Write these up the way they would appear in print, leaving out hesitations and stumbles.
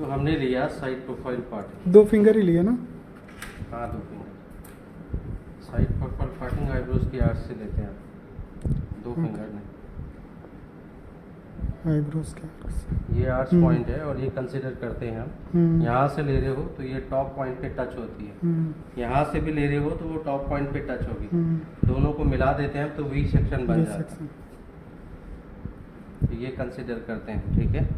तो हमने लिया साइड प्रोफाइल पार्टिंग। 2 फिंगर ही लिए ना? हाँ 2 finger. Side profile parting eyebrows की आर्च से लेते हैं आप, 2 फिंगर नहीं। आईब्रोज के आर्क से। ये आर्च पॉइंट है और ये कंसिडर करते हैं हम। यहाँ से ले रहे हो तो ये टॉप पॉइंट पे टच होती है, यहाँ से भी ले रहे हो तो वो टॉप पॉइंट पे टच होगी। दोनों को मिला देते हैं तो वी सेक्शन बन जाता है। तो ये कंसिडर करते हैं, ठीक है।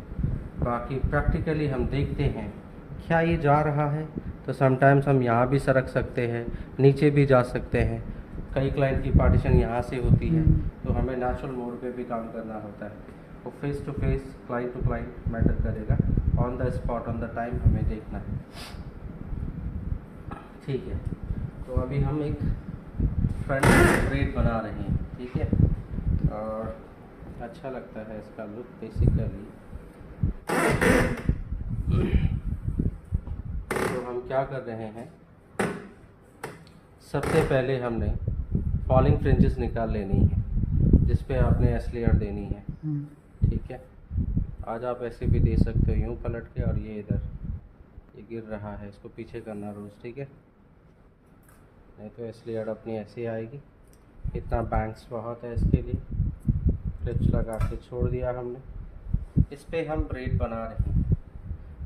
बाकी प्रैक्टिकली हम देखते हैं क्या ये जा रहा है, तो समटाइम्स हम यहाँ भी सरक सकते हैं, नीचे भी जा सकते हैं। कई क्लाइंट की पार्टीशन यहाँ से होती है तो हमें नेचुरल मोड पे भी काम करना होता है। तो face to face, client to client matter करेगा, on the spot on the time हमें देखना है, ठीक है। तो अभी हम एक फ्रंट ब्रेड बना रहे हैं, ठीक है। और अच्छा लगता है इसका लुक बेसिकली। तो हम क्या कर रहे हैं, सबसे पहले हमने फॉलिंग फ्रिंजेस निकाल लेनी है जिस पे आपने एस लेयर देनी है, ठीक है। आज आप ऐसे भी दे सकते हो यूँ पलट के, और ये इधर ये गिर रहा है, इसको पीछे करना रोज़, ठीक है। नहीं तो एस लेयर अपनी ऐसे आएगी। इतना बैंक्स बहुत है इसके लिए, क्लिप्स लगा के छोड़ दिया हमने। इस पे हम ब्रेड बना रहे हैं।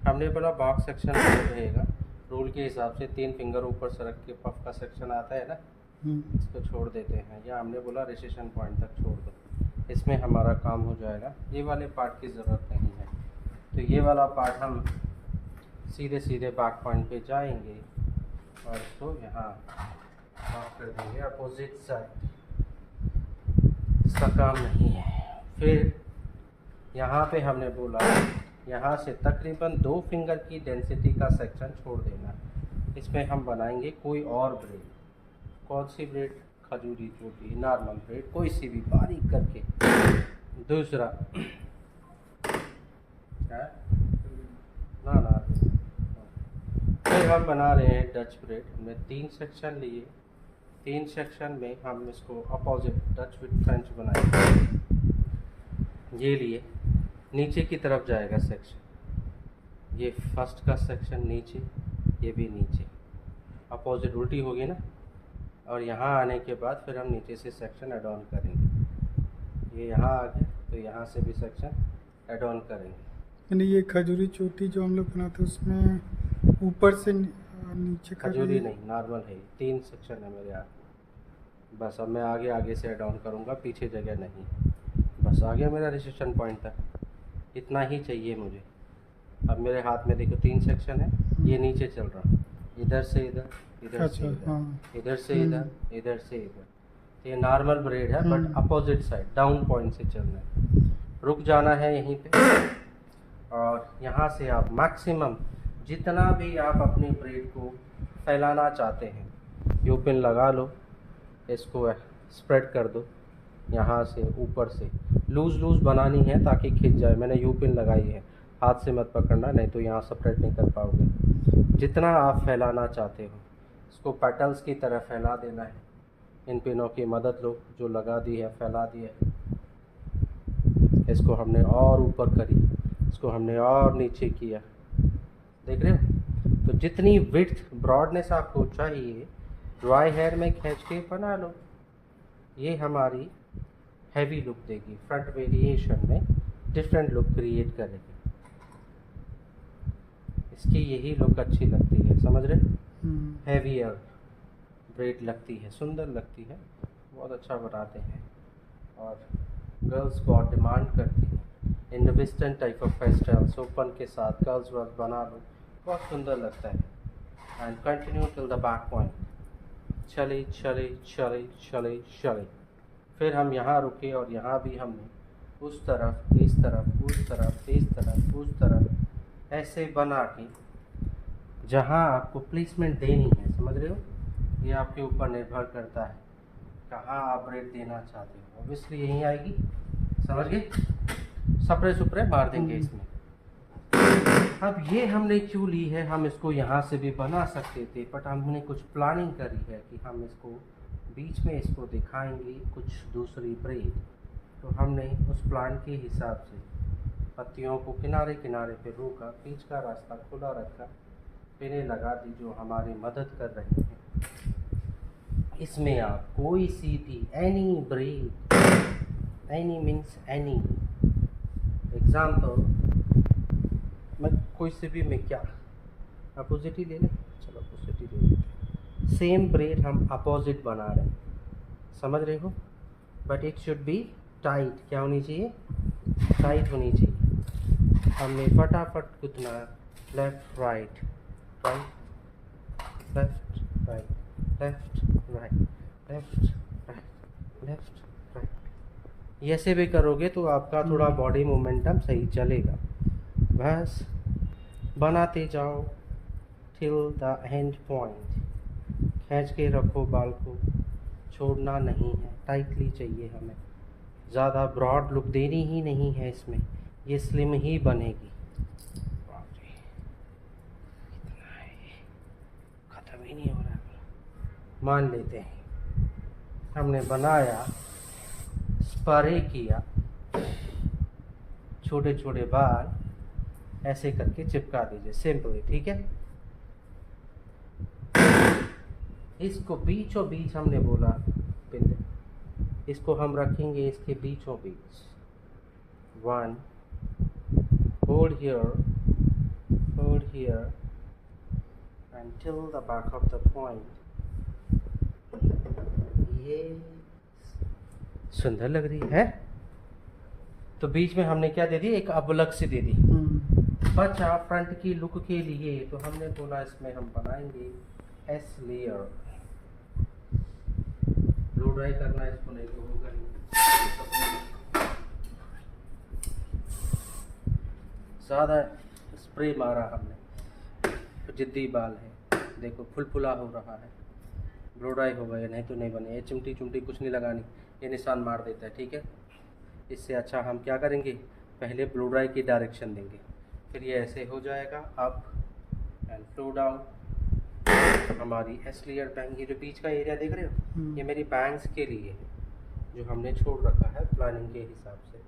हमने बोला बॉक्स सेक्शन रहेगा, रूल के हिसाब से 3 फिंगर ऊपर सरक के पफ का सेक्शन आता है ना, इसको छोड़ देते हैं, या हमने बोला रिसेशन पॉइंट तक छोड़ दो, इसमें हमारा काम हो जाएगा। ये वाले पार्ट की ज़रूरत नहीं है, तो ये वाला पार्ट हम सीधे सीधे बैक पॉइंट पे जाएंगे और इसको यहाँ ऑफ कर देंगे अपोजिट साइड। इसका काम नहीं है। फिर यहाँ पे हमने बोला यहाँ से तकरीबन 2 फिंगर की डेंसिटी का सेक्शन छोड़ देना। इसमें हम बनाएंगे कोई और ब्रेड। कौन सी ब्रेड? खजूरी चोटी, नॉर्मल ब्रेड, कोई सी भी बारीक करके। दूसरा ना फिर हम बना रहे हैं डच ब्रेड। हमने 3 सेक्शन लिए, 3 सेक्शन में हम इसको अपोजिट डच विद फ्रेंच बनाएंगे। ये लिए नीचे की तरफ जाएगा सेक्शन, ये फर्स्ट का सेक्शन नीचे, ये भी नीचे, अपोजिट उल्टी होगी ना। और यहाँ आने के बाद फिर हम नीचे से सेक्शन ऐड ऑन करेंगे। ये यहाँ आ गए तो यहाँ से भी सेक्शन ऐड ऑन करेंगे। यानी ये खजूरी चोटी जो हम लोग बनाते हैं उसमें ऊपर से नीचे का खजूरी नहीं, नॉर्मल है। 3 सेक्शन है मेरे यहाँ, बस। अब मैं आगे से ऐड ऑन करूँगा, पीछे जगह नहीं। बस आ गया मेरा रिसेशन पॉइंट तक, इतना ही चाहिए मुझे। अब मेरे हाथ में देखो 3 सेक्शन है, ये नीचे चल रहा है, इधर से इधर, इधर से इधर, इधर से इधर, इधर से इधर। ये नॉर्मल ब्रेड है but opposite side down point से चलना है। रुक जाना है यहीं पे, और यहाँ से आप मैक्सिमम जितना भी आप अपनी ब्रेड को फैलाना चाहते हैं, यू पिन लगा लो, इसको स्प्रेड कर दो। यहाँ से ऊपर से लूज़ बनानी है ताकि खिंच जाए। मैंने यू पिन लगाई है, हाथ से मत पकड़ना, नहीं तो यहाँ स्प्रेड नहीं कर पाओगे। जितना आप फैलाना चाहते हो इसको पेटल्स की तरह फैला देना है। इन पिनों की मदद लो, जो लगा दी है, फैला दी है। इसको हमने और ऊपर करी, इसको हमने और नीचे किया, देख रहे हो। तो जितनी विड्थ ब्रॉडनेस आपको चाहिए ड्राई हेयर में खींच के बना लो। ये हमारी हैवी लुक देगी, फ्रंट वेरिएशन में डिफरेंट लुक क्रिएट करेगी। इसकी यही लुक अच्छी लगती है, समझ रहे? हैवियर ब्रेड लगती है, सुंदर लगती है, बहुत अच्छा बनाते हैं। और गर्ल्स बहुत डिमांड करती है in western type of festivals, open के साथ गर्ल्स वर्क बना लो, बहुत सुंदर लगता है। And continue till the back point, चले चले चले चले चले। फिर हम यहाँ रुके और यहाँ भी हमने उस तरफ, इस तरफ, उस तरफ, इस तरफ, उस तरफ, ऐसे बना के जहाँ आपको प्लेसमेंट देनी है, समझ रहे हो? ये आपके ऊपर निर्भर करता है कहाँ आप ब्रेड देना चाहते हो। ऑब्वियसली यहीं आएगी, समझ गए? सपरे सुपरे मार देंगे इसमें। अब ये हमने क्यों ली है, हम इसको यहाँ से भी बना सकते थे, बट हमने कुछ प्लानिंग करी है कि हम इसको बीच में इसको दिखाएंगे कुछ दूसरी ब्रेड। तो हमने उस प्लान के हिसाब से पत्तियों को किनारे किनारे पे रोका, बीच का रास्ता खुला रखा, पिने लगा दी जो हमारी मदद कर रही हैं। इसमें आप कोई सी भी any breath, any means any, example मैं कोई से भी मैं क्या अपोजिट ही ले लें, चलो अपोजिट ही ले लेते। सेम ब्रेथ हम अपोजिट बना रहे हैं, समझ रहे हो, but it should be tight. क्या होनी चाहिए? टाइट होनी चाहिए। हमने फटाफट कूदना, left right right left right left right left right left right. ये ऐसे भी करोगे तो आपका थोड़ा बॉडी मोमेंटम सही चलेगा। बस बनाते जाओ टिल द एंड पॉइंट। खींच के रखो बाल को, छोड़ना नहीं है, टाइटली चाहिए हमें। ज़्यादा ब्रॉड लुक देनी ही नहीं है इसमें, ये स्लिम ही बनेगी। कितना है, ख़त्म ही नहीं हो रहा। मान लेते हैं हमने बनाया, स्प्रे किया, छोटे छोटे बाल ऐसे करके चिपका दीजिए सिंपली, ठीक है। इसको बीचों बीच हमने बोला पिन, इसको हम रखेंगे इसके बीचों बीच। 1 hold here until the back of the point। ये सुंदर लग रही है। तो बीच में हमने क्या दे दी, एक अबलग सी दे दी। बचा फ्रंट की लुक के लिए, तो हमने बोला इसमें हम बनाएंगे एस लेयर। ब्लो ड्राई करना है इसको, नहीं तो होगा नहीं। ज़्यादा स्प्रे मारा हमने, तो जिद्दी बाल है, देखो फुलफुला हो रहा है। ब्लो ड्राई हो गए, नहीं तो नहीं बने। ये चिमटी चुमटी कुछ नहीं लगानी, ये निशान मार देता है, ठीक है। इससे अच्छा हम क्या करेंगे, पहले ब्लो ड्राई की डायरेक्शन देंगे, फिर ये ऐसे हो जाएगा अप एंड फ्लो डाउन। हमारी एस लेयर बैंग, ये जो बीच का एरिया देख रहे हो, ये मेरी बैंग्स के लिए है जो हमने छोड़ रखा है प्लानिंग के हिसाब से।